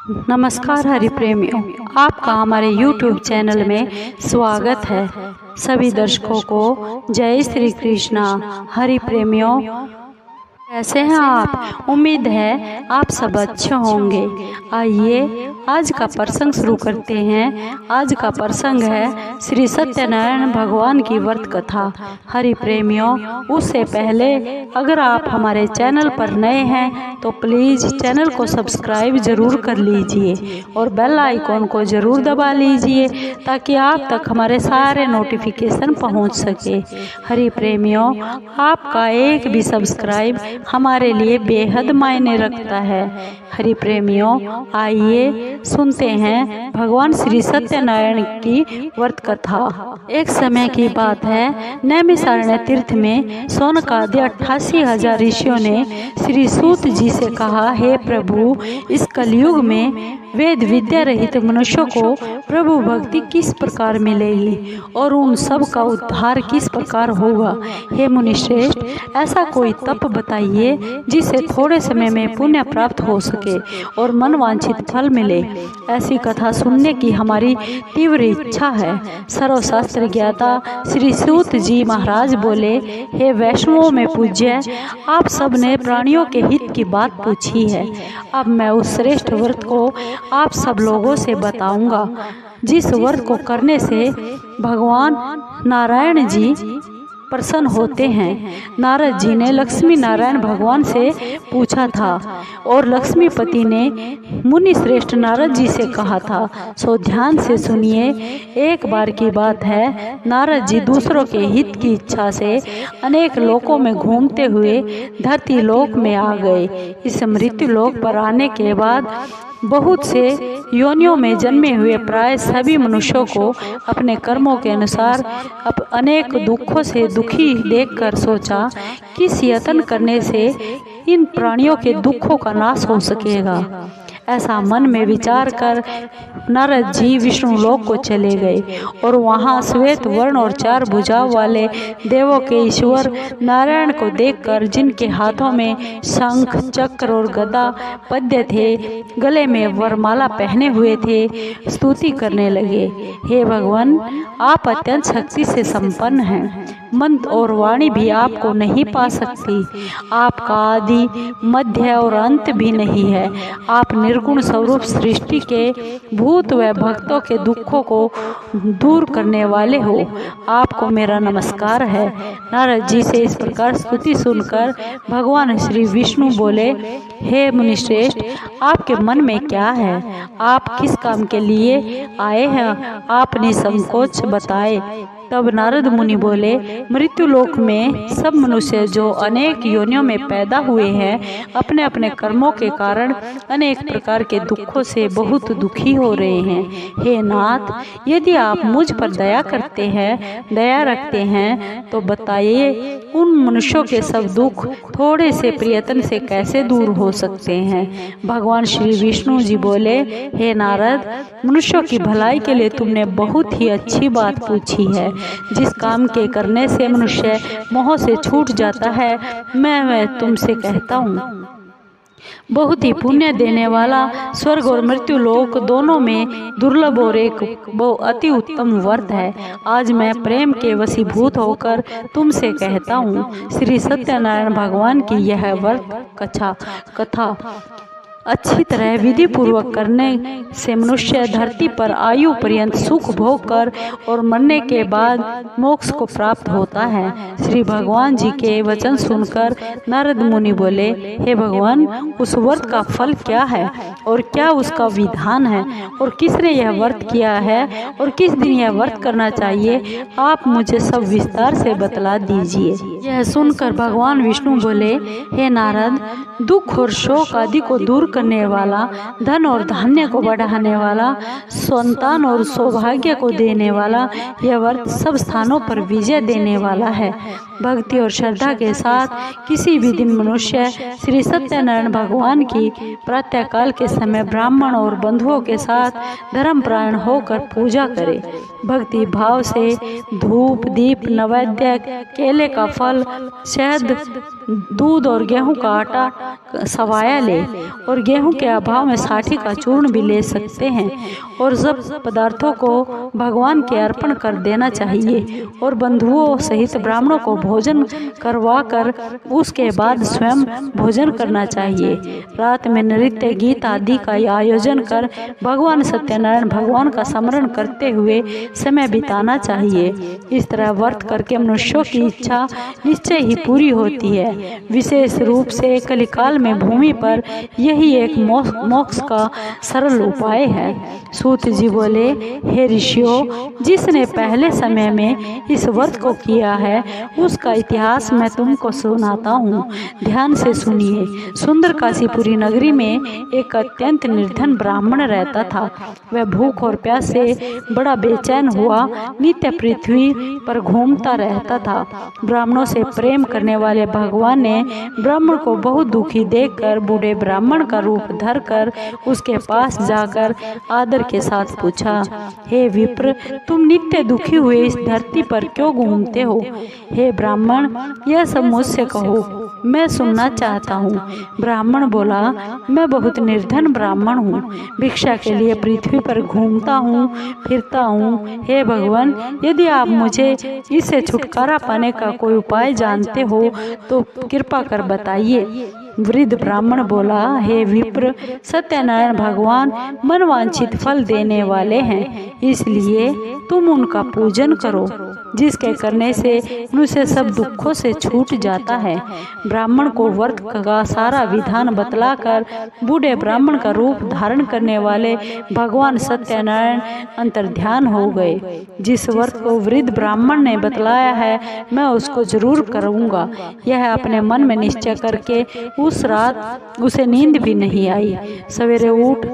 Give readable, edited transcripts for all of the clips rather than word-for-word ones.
नमस्कार हरि प्रेमियों, आपका हमारे YouTube चैनल में स्वागत है। सभी दर्शकों को जय श्री कृष्णा। हरि प्रेमियों, कैसे हैं आप? उम्मीद है आप सब अच्छे होंगे। आइए आज का प्रसंग शुरू करते हैं। आज का प्रसंग है श्री सत्यनारायण भगवान की व्रत कथा। हरि प्रेमियों, उससे पहले अगर आप हमारे चैनल पर नए हैं तो प्लीज़ चैनल को सब्सक्राइब जरूर कर लीजिए और बेल आइकॉन को ज़रूर दबा लीजिए ताकि आप तक हमारे सारे नोटिफिकेशन पहुंच सके। हरि प्रेमियों, आपका एक भी सब्सक्राइब हमारे लिए बेहद मायने रखता है। हरि प्रेमियों, आइए सुनते हैं भगवान श्री सत्यनारायण की व्रत कथा। एक समय की बात है, नैमिषारण्य तीर्थ में शौनकादि 88,000 ऋषियों ने श्री सूत जी से कहा, हे प्रभु, इस कलयुग में वेद विद्या रहित मनुष्यों को प्रभु भक्ति किस प्रकार मिलेगी और उन सब का उद्धार किस प्रकार होगा। हे मुनिश्रेष्ठ, ऐसा कोई तप बताइए जिससे थोड़े समय में पुण्य प्राप्त हो सके और मनवांछित फल मिले। ऐसी कथा सुनने की हमारी तीव्र इच्छा है। सर्वशास्त्र ज्ञाता श्री सूत जी महाराज बोले, हे वैष्णवों में पूज्य, आप सब ने प्राणियों के हित की बात पूछी है। अब मैं उस श्रेष्ठ व्रत को आप सब लोगों से बताऊंगा जिस व्रत को करने से भगवान नारायण जी प्रसन्न होते हैं। नारद जी ने लक्ष्मी नारायण भगवान से पूछा था और लक्ष्मीपति ने मुनि श्रेष्ठ नारद जी से कहा था। सो ध्यान से सुनिए। एक बार की बात है, नारद जी दूसरों के हित की इच्छा से अनेक लोकों में घूमते हुए धरती लोक में आ गए। इस मृत्यु लोक पर आने के बाद बहुत से योनियों में जन्मे हुए प्राय सभी मनुष्यों को अपने कर्मों के अनुसार अनेक दुखों से दुखी देखकर सोचा, किस यत्न करने से इन प्राणियों के दुखों का नाश हो सकेगा। ऐसा मन में विचार कर नारद जी विष्णु लोक को चले गए और वहां श्वेत वर्ण और 4 भुजाओं वाले देवों के ईश्वर नारायण को देखकर, जिनके हाथों में शंख चक्र और गदा पद्य थे, गले में वरमाला पहने हुए थे, स्तुति करने लगे। हे भगवान, आप अत्यंत शक्ति से संपन्न हैं। मन और वाणी भी आपको नहीं पा सकती। आपका आदि मध्य और अंत भी नहीं है। आप निर्गुण स्वरूप सृष्टि के भूत व भक्तों के दुखों को दूर करने वाले हो। आपको मेरा नमस्कार है। नारद जी से इस प्रकार स्तुति सुनकर भगवान श्री विष्णु बोले, हे मुनिश्रेष्ठ, आपके मन में क्या है? आप किस काम के लिए आए हैं? आप निसंकोच बताए। तब नारद मुनि बोले, मृत्यु लोक में सब मनुष्य जो अनेक योनियों में पैदा हुए हैं, अपने अपने कर्मों के कारण अनेक प्रकार के दुखों से बहुत दुखी हो रहे हैं। हे नाथ, यदि आप मुझ पर दया करते हैं, दया रखते हैं, तो बताइए उन मनुष्यों के सब दुख थोड़े से प्रयत्न से कैसे दूर हो सकते हैं। भगवान श्री विष्णु जी बोले, हे नारद, मनुष्यों की भलाई के लिए तुमने बहुत ही अच्छी बात पूछी है। जिस काम के करने से मनुष्य मोह से छूट जाता है, मैं तुमसे कहता हूँ, बहुत ही पुण्य देने वाला स्वर्ग और मृत्यु लोक दोनों में दुर्लभ और एक अति उत्तम व्रत है। आज मैं प्रेम के वशीभूत होकर तुमसे कहता हूँ, श्री सत्यनारायण भगवान की यह व्रत कथा अच्छी तरह विधि पूर्वक करने से मनुष्य धरती पर आयु पर्यंत सुख भोग कर और मरने के बाद मोक्ष को प्राप्त होता है। श्री भगवान जी के वचन सुनकर नारद मुनि बोले, हे भगवान, उस व्रत का फल क्या है और क्या उसका विधान है और किसने यह व्रत किया है और किस दिन यह व्रत करना चाहिए, आप मुझे सब विस्तार से बतला दीजिए। यह सुनकर भगवान विष्णु बोले, हे नारद, दुख और शोक आदि को दूर करने वाला, धन और धान्य को बढ़ाने वाला, संतान और सौभाग्य को देने वाला, यह व्रत सब स्थानों पर विजय देने वाला है। भक्ति और श्रद्धा के साथ किसी भी दिन मनुष्य श्री सत्यनारायण भगवान की प्रातःकाल के समय ब्राह्मण और बंधुओं के साथ धर्मपरायण होकर पूजा करे। भक्ति भाव से धूप दीप नैवेद्य केले का फल शहद दूध और गेहूं का आटा सवाया ले और गेहूं के अभाव में साठी का चूर्ण भी ले सकते हैं और सब पदार्थों को भगवान के अर्पण कर देना चाहिए और बंधुओं सहित ब्राह्मणों को भोजन करवाकर उसके बाद स्वयं भोजन करना चाहिए। रात में नृत्य गीत आदि का आयोजन कर भगवान सत्यनारायण भगवान का स्मरण करते हुए समय बिताना चाहिए। इस तरह व्रत करके मनुष्यों की इच्छा निश्चय ही पूरी होती है। विशेष रूप से कलिकाल में भूमि पर यही एक मोक्ष का सरल उपाय है। सूत जी बोले, हे ऋषियों, जिसने पहले समय में इस व्रत को किया है उसका इतिहास मैं तुमको सुनाता हूँ, ध्यान से सुनिए। सुंदर काशीपुरी नगरी में एक अत्यंत निर्धन ब्राह्मण रहता था। वह भूख और प्यास से बड़ा बेचैन हुआ नित्य पृथ्वी पर घूमता रहता था। ब्राह्मणों से प्रेम करने वाले भगवान ने ब्राह्मण को बहुत दुखी देखकर बूढ़े ब्राह्मण का रूप धरकर उसके पास जाकर आदर के साथ पूछा, हे विप्र, तुम नित्य दुखी हुए इस धरती पर क्यों घूमते हो? हे ब्राह्मण, यह सब मुझसे कहो, मैं सुनना चाहता हूँ। ब्राह्मण बोला, मैं बहुत निर्धन ब्राह्मण हूँ, भिक्षा के लिए पृथ्वी पर घूमता हूँ फिरता हूँ। हे भगवान, यदि आप मुझे इससे छुटकारा पाने का कोई उपाय जानते हो तो कृपा कर बताइए। वृद्ध ब्राह्मण बोला, हे विप्र, सत्यनारायण भगवान मनवांछित फल देने वाले हैं, इसलिए तुम उनका पूजन करो, जिसके करने से मनुष्य सब दुखों से छूट जाता है। ब्राह्मण को व्रत का सारा विधान बतलाकर बूढ़े ब्राह्मण का रूप धारण करने वाले भगवान सत्यनारायण अंतर्ध्यान हो गए। जिस व्रत को वृद्ध ब्राह्मण ने बतलाया है मैं उसको जरूर करूँगा। यह अपने मन में निश्चय करके उस रात उसे नींद भी नहीं आई। सवेरे उठ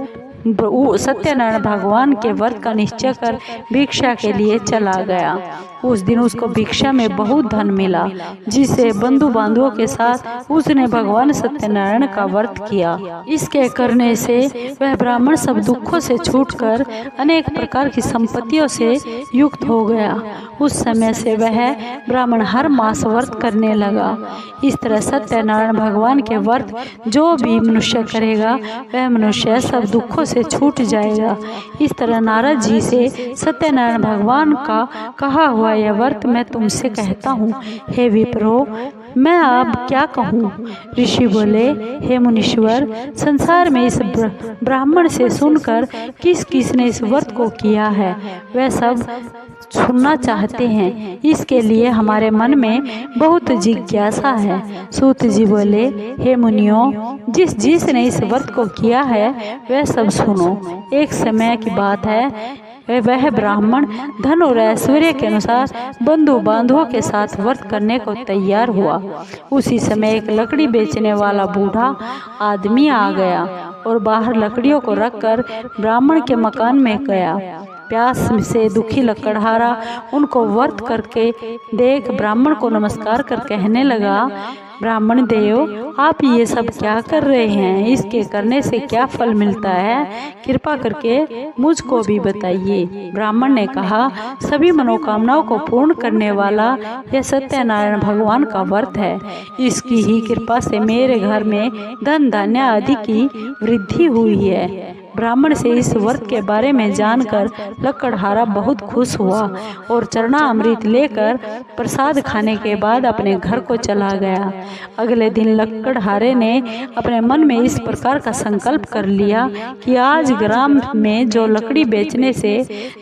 सत्यनारायण भगवान के व्रत का निश्चय कर भिक्षा के लिए चला गया। उस दिन उसको भिक्षा में बहुत धन मिला, जिससे बंधु बांधवों के साथ उसने भगवान सत्यनारायण का व्रत किया। इसके करने से वह ब्राह्मण सब दुखों से छूटकर अनेक प्रकार की संपत्तियों से युक्त हो गया। उस समय से वह ब्राह्मण हर मास व्रत करने लगा। इस तरह सत्यनारायण भगवान के व्रत जो भी मनुष्य करेगा वह मनुष्य सब दुखों से छूट जाएगा। इस तरह नारद जी से सत्यनारायण भगवान का कहा हुआ यह व्रत मैं तुमसे कहता हूँ। हे विप्रो, मैं अब क्या कहूँ? ऋषि बोले, हे मुनीश्वर, संसार में इस ब्राह्मण से सुनकर किस किस ने इस व्रत को किया है वह सब सुनना चाहते हैं। इसके लिए हमारे मन में बहुत जिज्ञासा है। सूत जी बोले, हे मुनियों, जिस ने इस व्रत को किया है वह सब सुनो। एक समय की बात है, वह ब्राह्मण धन और ऐश्वर्य के अनुसार बंधु बांधवों के साथ व्रत करने को तैयार हुआ। उसी समय एक लकड़ी बेचने वाला बूढ़ा आदमी आ गया और बाहर लकड़ियों को रखकर ब्राह्मण के मकान में गया। प्यास से दुखी लकड़हारा उनको व्रत करके देख ब्राह्मण को नमस्कार कर कहने लगा, ब्राह्मण देव, आप ये सब क्या कर रहे हैं? इसके करने से क्या फल मिलता है? कृपा करके मुझको भी बताइए। ब्राह्मण ने कहा, सभी मनोकामनाओं को पूर्ण करने वाला यह सत्यनारायण भगवान का व्रत है। इसकी ही कृपा से मेरे घर में धन धान्य आदि की वृद्धि हुई है। ब्राह्मण से इस व्रत के बारे में जानकर लकड़हारा बहुत खुश हुआ और चरणामृत लेकर प्रसाद खाने के बाद अपने घर को चला गया। अगले दिन लकड़हारे ने अपने मन में इस प्रकार का संकल्प कर लिया कि आज ग्राम में जो लकड़ी बेचने से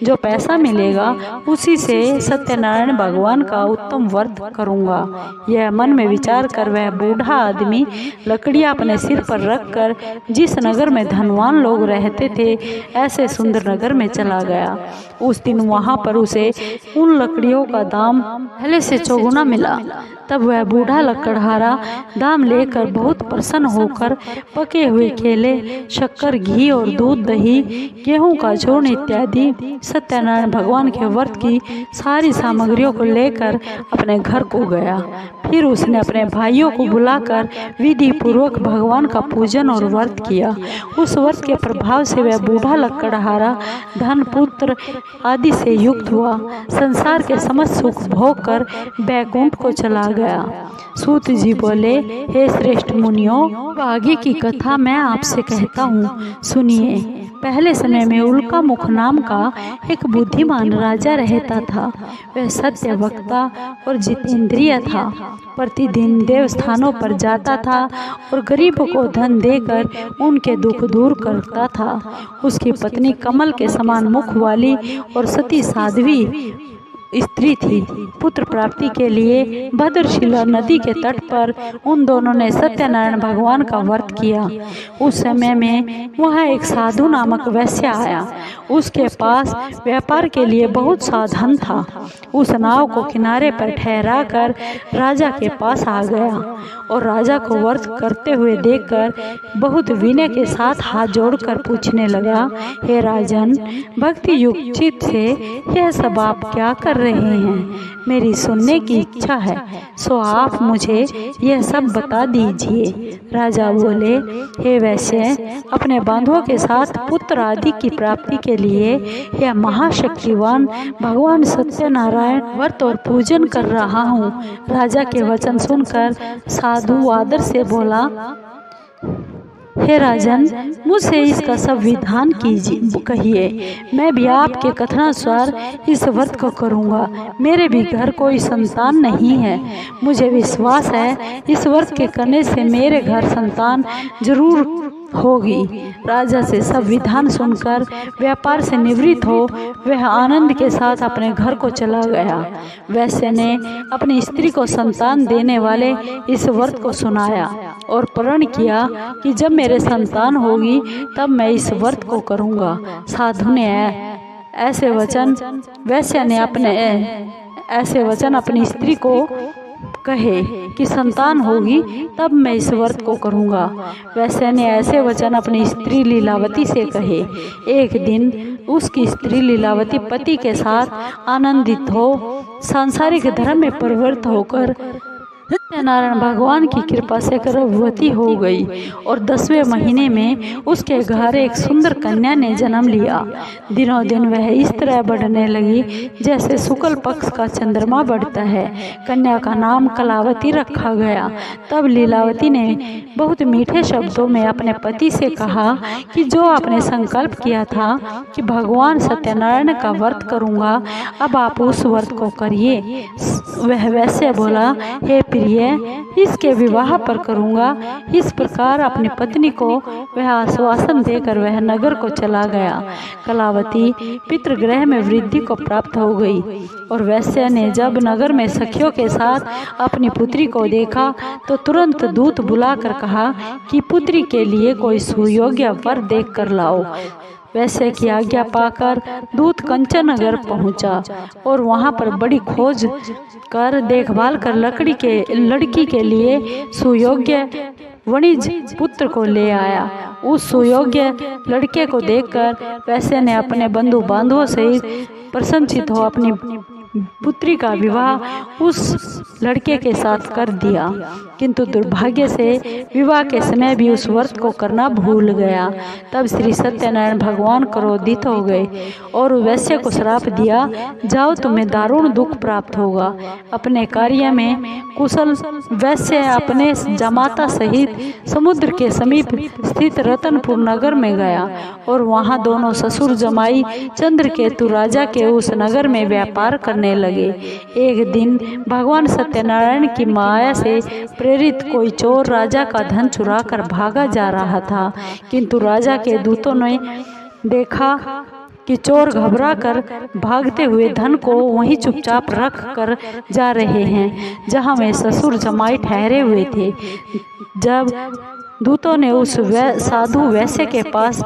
जो पैसा मिलेगा उसी से सत्यनारायण भगवान का उत्तम व्रत करूंगा। यह मन में विचार कर वह बूढ़ा आदमी लकड़ियां अपने सिर पर रखकर जिस नगर में धनवान लोग रहते थे ऐसे सुंदर नगर में चला गया। उस दिन वहां पर उसे उन लकड़ियों का दाम पहले से चौगुना मिला। तब वह बूढ़ा लकड़हारा दाम लेकर बहुत प्रसन्न होकर पके हुए केले, शक्कर, घी और दूध, दही, गेहूं का चूर्ण इत्यादि सत्यनारायण भगवान के व्रत की सारी सामग्रियों को लेकर अपने घर को गया। फिर उसने अपने भाइयों को बुलाकर विधि पूर्वक भगवान का पूजन और व्रत किया। उस व्रत के प्रभाव से वह बूढ़ा लकड़हारा धन, पुत्र आदि से युक्त हुआ। संसार के समस्त सुख भोग कर बैकुंठ को चला गया। सूत जी बोले, हे श्रेष्ठ मुनियों, आगे की कथा मैं आपसे कहता हूँ, सुनिए। पहले समय में उल्का मुख नाम का एक बुद्धिमान राजा रहता था। वह सत्य वक्ता और जितेंद्रिय था। प्रतिदिन देवस्थानों पर जाता था और गरीबों को धन देकर उनके दुख दूर करता था। उसकी पत्नी कमल के समान मुख वाली और सती साध्वी स्त्री थी। पुत्र प्राप्ति के लिए भद्रशिला नदी के तट पर उन दोनों ने सत्यनारायण भगवान का व्रत किया। उस समय में वहाँ एक साधु नामक वैश्य आया। उसके पास व्यापार के लिए बहुत सा धन था। उस नाव को किनारे पर ठहरा कर राजा के पास आ गया और राजा को व्रत करते हुए देखकर बहुत विनय के साथ हाथ जोड़कर पूछने लगा, हे राजन, भक्ति युक्त चित्त से यह सब आप क्या कर रहे हैं? मेरी सुनने की इच्छा है, सो आप मुझे यह सब बता दीजिए। राजा बोले, हे वैश्य, अपने बंधुओं के साथ पुत्र आदि की प्राप्ति के लिए यह महाशक्तिवान भगवान सत्यनारायण व्रत और पूजन कर रहा हूँ। राजा के वचन सुनकर साधु आदर से बोला, हे राजन, मुझसे इसका सब विधान कीजिए, कहिए। मैं भी आपके कथनानुसार इस व्रत को करूँगा। मेरे भी घर कोई संतान नहीं है। मुझे विश्वास है इस व्रत के करने से मेरे घर संतान जरूर होगी। राजा से सब विधान सुनकर व्यापार से निवृत्त हो वह आनंद के साथ अपने घर को चला गया। वैश्य ने अपनी स्त्री को संतान देने वाले इस व्रत को सुनाया और प्रण किया कि जब मेरे संतान होगी तब मैं इस व्रत को करूँगा। साधु ने ऐसे वचन अपनी स्त्री को कहे कि संतान होगी तब मैं इस व्रत को करूँगा। वैश्य ने ऐसे वचन अपनी स्त्री लीलावती से कहे। एक दिन उसकी स्त्री लीलावती पति के साथ आनंदित हो सांसारिक धर्म में प्रवृत्त होकर सत्यनारायण भगवान की कृपा से गर्भवती हो गई और 10वें महीने में उसके घर एक सुंदर कन्या ने जन्म लिया। दिनों दिन वह इस तरह बढ़ने लगी जैसे शुक्ल पक्ष का चंद्रमा बढ़ता है। कन्या का नाम कलावती रखा गया। तब लीलावती ने बहुत मीठे शब्दों में अपने पति से कहा कि जो आपने संकल्प किया था कि भगवान सत्यनारायण का व्रत करूँगा, अब आप उस व्रत को करिए। वह वैसे बोला, हे प्रिय, इसके विवाह पर करूँगा। इस प्रकार अपनी पत्नी को वह आश्वासन देकर वह नगर को चला गया। कलावती पितृगृह में वृद्धि को प्राप्त हो गई और वैश्य ने जब नगर में सखियों के साथ अपनी पुत्री को देखा तो तुरंत दूत बुलाकर कहा कि पुत्री के लिए कोई सुयोग्य वर देख कर लाओ। वैश्य की आज्ञा पाकर दूत कंचन नगर पहुंचा और वहां पर बड़ी खोज कर देखभाल कर लड़की के लिए सुयोग्य वणिज पुत्र को ले आया। उस सुयोग्य लड़के को देखकर वैश्य ने अपने बंधु बांधवों से प्रसन्नचित हो अपनी पुत्री का विवाह उस लड़के के साथ कर दिया, किंतु दुर्भाग्य से विवाह के समय भी उस व्रत को करना भूल गया। तब श्री सत्यनारायण भगवान क्रोधित हो गए और वैश्य को श्राप दिया, जाओ तुम्हें दारुण दुख प्राप्त होगा। अपने कार्य में कुशल वैश्य अपने जमाता सहित समुद्र के समीप स्थित रतनपुर नगर में गया और वहां दोनों ससुर जमाई चंद्रकेतु राजा के उस नगर में व्यापार करने लगे। एक दिन भगवान सत्यनारायण की माया से प्रेरित कोई चोर राजा का धन चुरा कर भागा जा रहा था, किंतु राजा के दूतों ने देखा कि चोर घबरा कर भागते हुए धन को वहीं चुपचाप रख कर जा रहे हैं जहां वे ससुर जमाई ठहरे हुए थे। जब दूतों ने उस साधु वैश्य के पास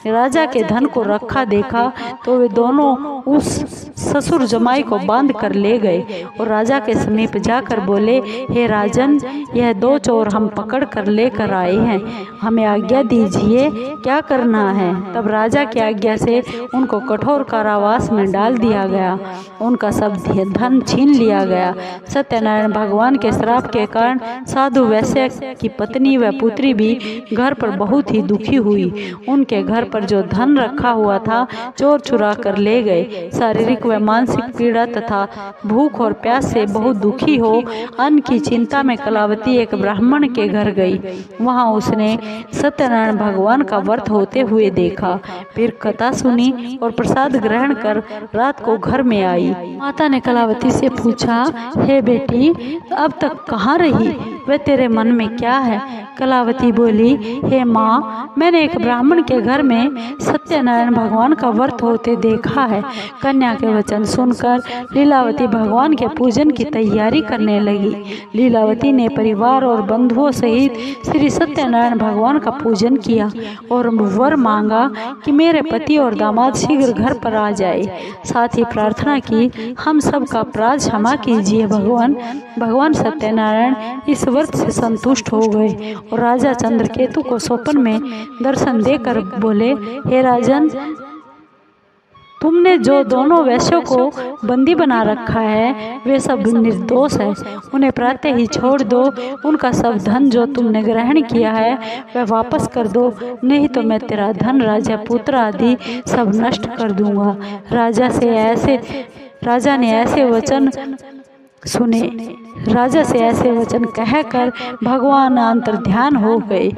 राजा के धन को रखा देखा तो वे दोनों उस ससुर जमाई को बांध कर ले गए और राजा के समीप जाकर बोले, हे राजन, यह 2 चोर हम पकड़ कर लेकर आए हैं, हमें आज्ञा दीजिए, क्या करना है। तब राजा की आज्ञा से उनको कठोर कारावास में डाल दिया गया। उनका सब धन छीन लिया गया। सत्यनारायण भगवान के श्राप के कारण साधु वैश्य की पत्नी व पुत्री भी घर पर बहुत ही दुखी हुई। उनके घर पर जो धन रखा हुआ था चोर चुरा कर ले गए। शारीरिक व मानसिक पीड़ा तथा भूख और प्यास से बहुत दुखी हो अन्न की चिंता में कलावती एक ब्राह्मण के घर गई। वहां उसने सत्यनारायण भगवान का व्रत होते हुए देखा। फिर कथा सुनी और प्रसाद ग्रहण कर रात को घर में आई। माता ने कलावती से पूछा, हे बेटी, अब तक कहाँ रही, वह तेरे मन में क्या है। कलावती बोली, हे माँ, मैंने एक ब्राह्मण के घर में सत्यनारायण भगवान का व्रत होते देखा है। कन्या के वचन सुनकर लीलावती भगवान के पूजन की तैयारी करने लगी। लीलावती ने परिवार और बंधुओं सहित श्री सत्यनारायण भगवान का पूजन किया और वर मांगा कि मेरे पति और दामाद शीघ्र घर पर आ जाए। साथ ही प्रार्थना की, हम सब का अपराध क्षमा कीजिए भगवान। भगवान सत्यनारायण इस व्रत से संतुष्ट हो गए और राजा चंद्रकेतु को स्वप्न में दर्शन देकर बोले, हे राजन, तुमने जो दोनों वैश्यों को बंदी बना रखा है वे सब निर्दोष है, उन्हें प्रातः ही छोड़ दो। उनका सब धन जो तुमने ग्रहण किया है वह वापस कर दो, नहीं तो मैं तेरा धन, राजा पुत्र आदि सब नष्ट कर दूंगा। राजा ने ऐसे वचन सुने। राजा से ऐसे वचन कहकर भगवान अंतर्ध्यान हो गए।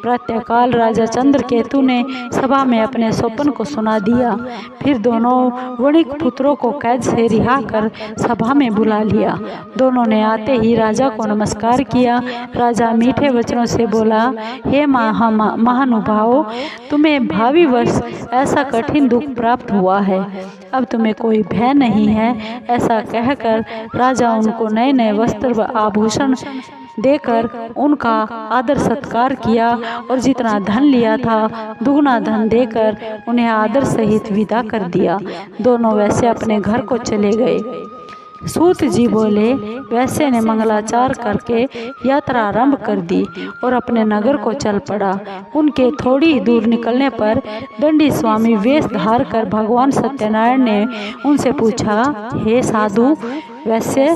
प्रातःकाल राजा चंद्रकेतु ने सभा में अपने स्वप्न को सुना दिया। फिर दोनों वणिक पुत्रों को कैद से रिहा कर सभा में बुला लिया। दोनों ने आते ही राजा को नमस्कार किया। राजा मीठे वचनों से बोला, हे महानुभाव, तुम्हें भावी वर्ष ऐसा कठिन दुख प्राप्त हुआ है, अब तुम्हें कोई भय नहीं है। ऐसा कहकर राजा उनको नए नए वस्त्र व आभूषण देकर उनका आदर सत्कार किया और जितना धन लिया था दुगना धन देकर उन्हें आदर सहित विदा कर दिया। दोनों वैसे अपने घर को चले गए। सूत जी बोले, वैसे ने मंगलाचार करके यात्रा आरंभ कर दी और अपने नगर को चल पड़ा। उनके थोड़ी ही दूर निकलने पर दंडी स्वामी वेश धार कर भगवान सत्यनारायण ने उनसे पूछा, हे साधु वैसे,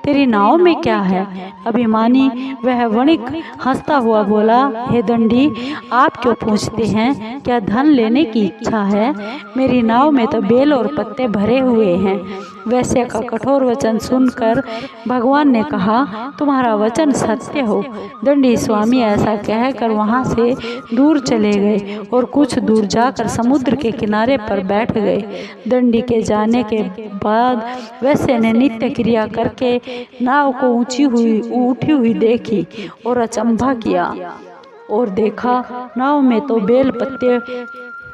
तेरी नाव में क्या है। अभिमानी वह वणिक हंसता हुआ बोला, हे दंडी, आप क्यों पूछते हैं, क्या धन लेने की इच्छा है। मेरी नाव में तो बेल और पत्ते भरे हुए हैं। वैश्य का कठोर वचन सुनकर भगवान ने कहा, तुम्हारा वचन सत्य हो। दंडी स्वामी ऐसा कहकर वहां से दूर चले गए और कुछ दूर जाकर समुद्र के किनारे पर बैठ गए। दंडी के जाने के बाद वैश्य ने नित्य क्रिया करके नाव को उठी हुई देखी और अचंभा किया और देखा नाव में तो बेल पत्ते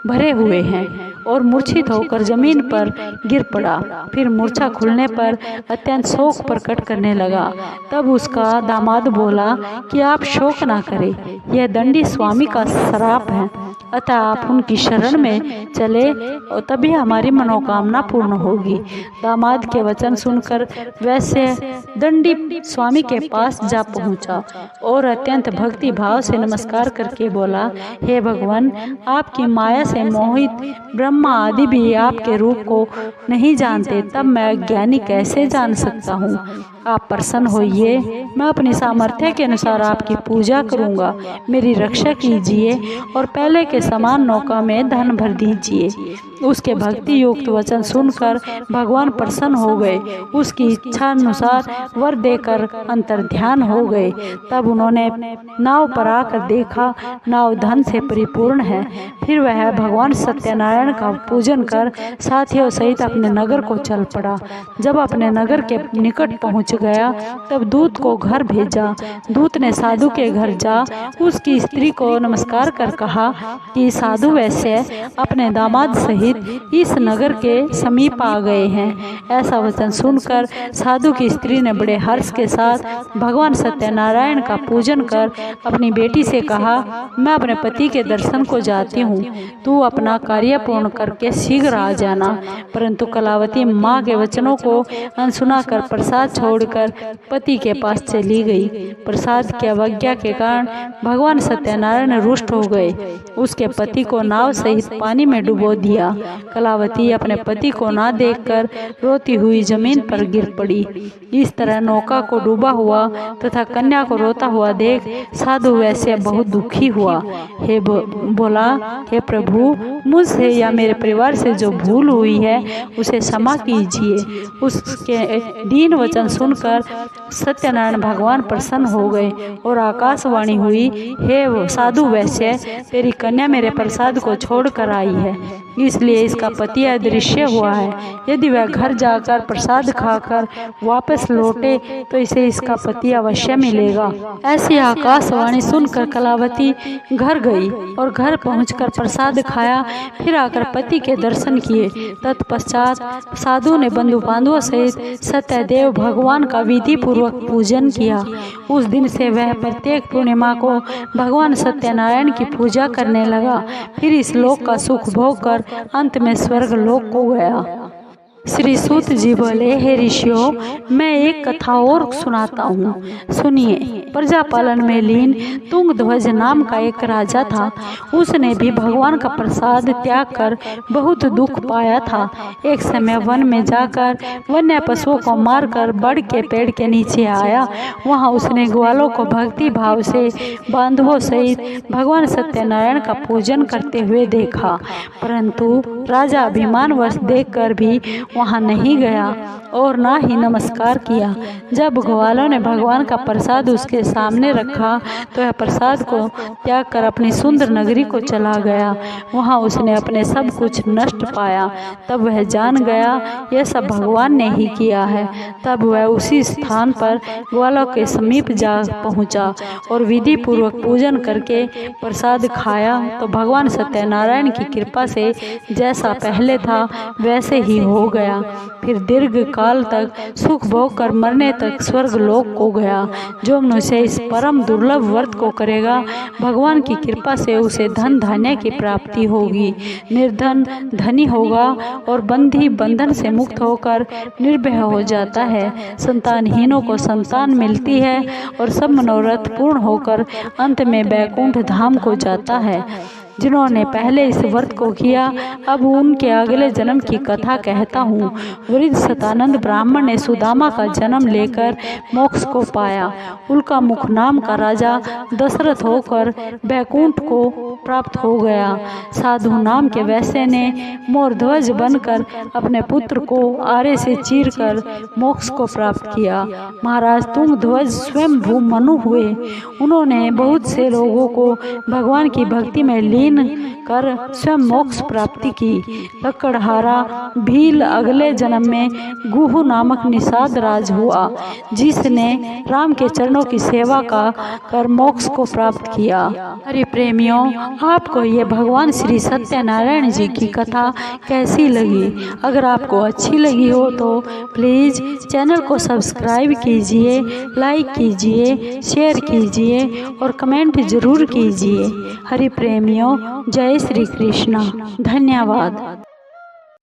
भरे हुए हैं और मूर्छित होकर जमीन पर गिर पड़ा। फिर मूर्छा खुलने पर अत्यंत शोक प्रकट करने लगा। तब उसका दामाद बोला कि आप शोक ना करें, यह दंडी स्वामी का श्राप है, अतः आप उनकी शरण में चले और तभी हमारी मनोकामना पूर्ण होगी। दामाद के वचन सुनकर वैसे दंडी स्वामी के पास जा पहुंचा और अत्यंत भक्ति भाव से नमस्कार करके बोला, हे भगवान, आपकी माया से मोहित ब्रह्मा आदि भी आपके रूप को नहीं जानते, तब मैं अज्ञानी कैसे जान सकता हूँ। आप प्रसन्न होइए, मैं अपनी सामर्थ्य के अनुसार आपकी पूजा करूँगा। मेरी रक्षा कीजिए और पहले के समान नौका में धन भर दीजिए। उसके भक्ति युक्त वचन सुनकर भगवान प्रसन्न हो गए। उसकी इच्छा अनुसार वर देकर अंतर्ध्यान हो गए। तब उन्होंने नाव पर आकर देखा, नाव धन से परिपूर्ण है। फिर वह भगवान सत्यनारायण का पूजन कर साथियों सहित अपने नगर को चल पड़ा। जब अपने नगर के निकट पहुंच गया तब दूत को घर भेजा। दूत ने साधु के घर जा उसकी स्त्री को नमस्कार कर कहा, कि साधु वैश्य अपने दामाद सहित इस नगर के समीप आ गए हैं। ऐसा वचन सुनकर साधु की स्त्री ने बड़े हर्ष के साथ भगवान सत्यनारायण का पूजन कर अपनी बेटी से कहा, मैं अपने पति के दर्शन को जाती हूँ, तू अपना कार्य पूर्ण करके शीघ्र आ जाना। परंतु कलावती माँ के वचनों को अनसुना कर प्रसाद छोड़कर पति के पास चली गई। प्रसाद की अवज्ञा के कारण भगवान सत्यनारायण रुष्ट हो गए। उसके पति को नाव सहित पानी में डुबो दिया। कलावती अपने पति को ना देखकर रोती हुई जमीन पर गिर पड़ी। इस तरह नौका को डूबा हुआ तथा कन्या को रोता हुआ देख साधु वैश्य बहुत दुखी हुआ। बोला, हे प्रभु, मुझसे या मेरे परिवार से जो भूल हुई है उसे क्षमा कीजिए। उसके दीन वचन सुनकर सत्यनारायण भगवान प्रसन्न हो गए और आकाशवाणी हुई, हे साधु वैश्य, तेरी कन्या मेरे प्रसाद को छोड़ कर आई है, इसलिए इसका पति अदृश्य हुआ है। यदि वह घर जाकर प्रसाद खाकर वापस लौटे तो इसे इसका पति अवश्य मिलेगा। ऐसी आकाशवाणी सुनकर कलावती घर गई और घर पहुंचकर प्रसाद खाया, फिर आकर पति के दर्शन किए। तत्पश्चात साधु ने बंधु बांधवों सहित सत्यदेव भगवान का विधि पूर्वक पूजन किया। उस दिन से वह प्रत्येक पूर्णिमा को भगवान सत्यनारायण की पूजा करने लगा। फिर इस लोक का सुख भोग कर अंत में स्वर्ग लोक को गया। श्री सूत जी बोले, हे ऋषियों, मैं एक कथा और सुनाता हूँ, सुनिए। प्रजा पालन में लीन तुंगध्वज नाम का एक राजा था। उसने भी भगवान का प्रसाद त्याग कर बहुत दुख पाया था। एक समय वन में जाकर वन्य पशुओं को मारकर बड़ के पेड़ के नीचे आया। वहाँ उसने ग्वालों को भक्ति भाव से बांधवों सहित भगवान सत्यनारायण का पूजन करते हुए देखा, परंतु राजा अभिमानवश देखकर भी वहाँ नहीं गया और ना ही नमस्कार किया। जब ग्वालों ने भगवान का प्रसाद उसके सामने रखा तो वह प्रसाद को त्याग कर अपनी सुंदर नगरी को चला गया। वहाँ उसने अपने सब कुछ नष्ट पाया। तब वह जान गया यह सब भगवान ने ही किया है। तब वह उसी स्थान पर ग्वालों के समीप जा पहुँचा और विधि पूर्वक पूजन करके प्रसाद खाया तो भगवान सत्यनारायण की कृपा से जैसा पहले था वैसे ही हो गया। फिर दीर्घ काल तक सुख भोग कर मरने तक स्वर्ग लोक को गया। जो मनुष्य इस परम दुर्लभ व्रत को करेगा, भगवान की कृपा से उसे धन धान्य की प्राप्ति होगी, निर्धन धनी होगा और बंधी बंधन से मुक्त होकर निर्भय हो जाता है। संतानहीनों को संतान मिलती है और सब मनोरथ पूर्ण होकर अंत में बैकुंठ धाम को जाता है। जिन्होंने पहले इस व्रत को किया, अब उनके अगले जन्म की कथा कहता हूँ। वृद्ध सतानंद ब्राह्मण ने सुदामा का जन्म लेकर मोक्ष को पाया। उल्का मुख नाम का राजा दशरथ होकर बैकुंठ को प्राप्त हो गया। साधु नाम के वैश्य ने मोरध्वज बनकर अपने पुत्र को आरे से चीरकर मोक्ष को प्राप्त किया। महाराज तुंगध्वज स्वयं भू मनु हुए। उन्होंने बहुत से लोगों को भगवान की भक्ति में लीन कर स्वयं मोक्ष प्राप्ति की। लकड़हारा भील अगले जन्म में गुहु नामक निषाद राज हुआ, जिसने राम के चरणों की सेवा का कर मोक्ष को प्राप्त किया। हरि प्रेमियों, आपको ये भगवान श्री सत्यनारायण जी की कथा कैसी लगी? अगर आपको अच्छी लगी हो तो प्लीज़ चैनल को सब्सक्राइब कीजिए, लाइक कीजिए, शेयर कीजिए और कमेंट जरूर कीजिए। हरि प्रेमियों, जय श्री कृष्ण। धन्यवाद।